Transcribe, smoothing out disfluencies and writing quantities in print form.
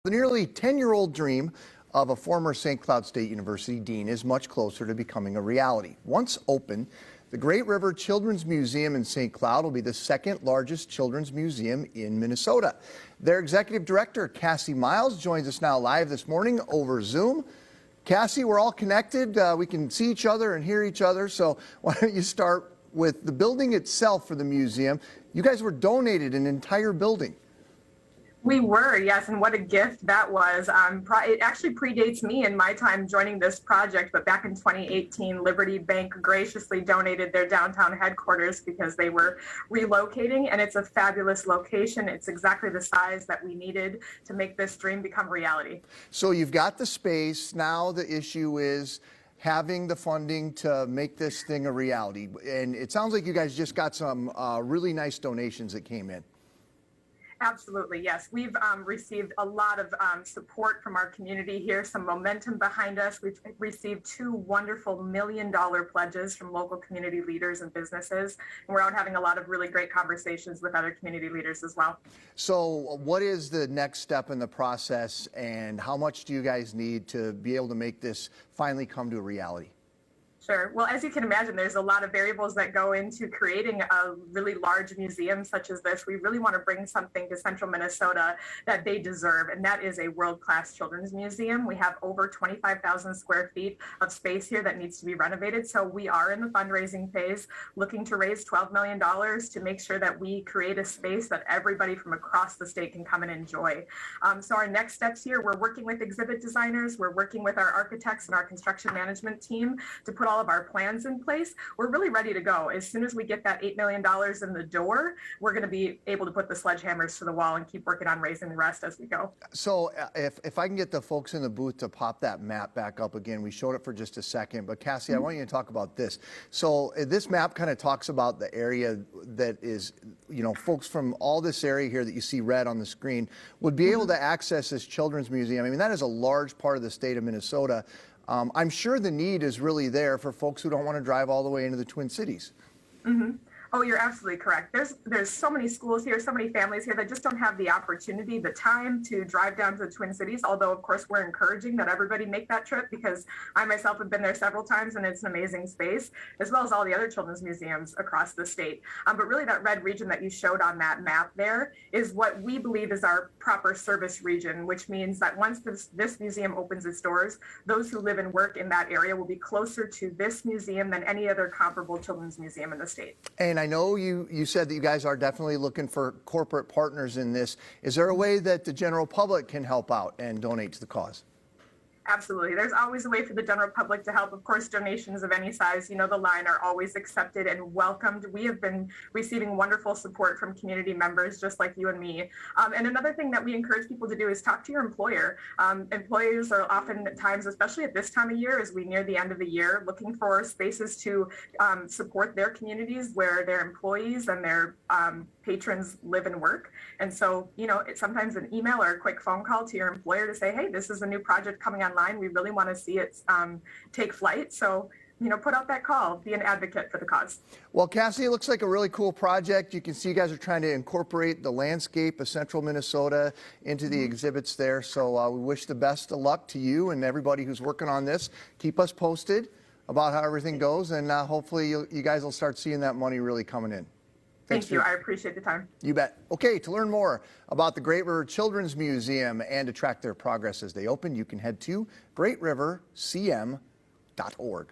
The nearly 10-year-old dream of a former St. Cloud State University dean is much closer to becoming a reality. Once open, the Great River Children's Museum in St. Cloud will be the second largest children's museum in Minnesota. Their executive director, Cassie Miles, joins us now live this morning over Zoom. Cassie, we're all connected. We can see each other and hear each other. So why don't you start with the building itself for the museum? You guys were donated an entire building. We were, yes, and what a gift that was. It actually predates me in my time joining this project, but back in 2018, Liberty Bank graciously donated their downtown headquarters because they were relocating, and it's a fabulous location. It's exactly the size that we needed to make this dream become reality. So you've got the space. Now the issue is having the funding to make this thing a reality. And it sounds like you guys just got some really nice donations that came in. Absolutely, yes. We've received a lot of support from our community here, some momentum behind us. We've received two wonderful $1 million pledges from local community leaders and businesses. And we're out having a lot of really great conversations with other community leaders as well. So what is the next step in the process, and how much do you guys need to be able to make this finally come to a reality? Sure. Well, as you can imagine, there's a lot of variables that go into creating a really large museum such as this. We really want to bring something to central Minnesota that they deserve, and that is a world-class children's museum. We have over 25,000 square feet of space here that needs to be renovated. So we are in the fundraising phase, looking to raise $12 million to make sure that we create a space that everybody from across the state can come and enjoy. So our next steps here, we're working with exhibit designers, we're working with our architects and our construction management team to put all of our plans in place. We're really ready to go. As soon as we get that $8 million in the door, we're going to be able to put the sledgehammers to the wall and keep working on raising the rest as we go. So if I can get the folks in the booth to pop that map back up again, we showed it for just a second, but Cassie, I want you to talk about this. So this map kind of talks about the area that is, you know, folks from all this area here that you see red on the screen would be able to access this children's museum. I mean, that is a large part of the state of Minnesota. I'm sure the need is really there for folks who don't want to drive all the way into the Twin Cities. Mm-hmm. Oh, you're absolutely correct. There's so many schools here, so many families here that just don't have the opportunity, the time to drive down to the Twin Cities, although of course we're encouraging that everybody make that trip because I myself have been there several times and it's an amazing space, as well as all the other children's museums across the state. But really that red region that you showed on that map there is what we believe is our proper service region, which means that once this museum opens its doors, those who live and work in that area will be closer to this museum than any other comparable children's museum in the state. And I know you said that you guys are definitely looking for corporate partners in this. Is there a way that the general public can help out and donate to the cause? Absolutely. There's always a way for the general public to help. Of course, donations of any size, you know, the line, are always accepted and welcomed. We have been receiving wonderful support from community members just like you and me. And another thing that we encourage people to do is talk to your employer. Employers are oftentimes, especially at this time of year, as we near the end of the year, looking for spaces to support their communities where their employees and their patrons live and work. And so, you know, it's sometimes an email or a quick phone call to your employer to say, hey, this is a new project coming online. We really want to see it take flight. So, you know, put out that call, be an advocate for the cause. Well, Cassie, it looks like a really cool project. You can see you guys are trying to incorporate the landscape of central Minnesota into the exhibits there. So we wish the best of luck to you and everybody who's working on this. Keep us posted about how everything goes, and hopefully you guys will start seeing that money really coming in. Thank you. I appreciate the time. You bet. Okay, to learn more about the Great River Children's Museum and to track their progress as they open, you can head to greatrivercm.org.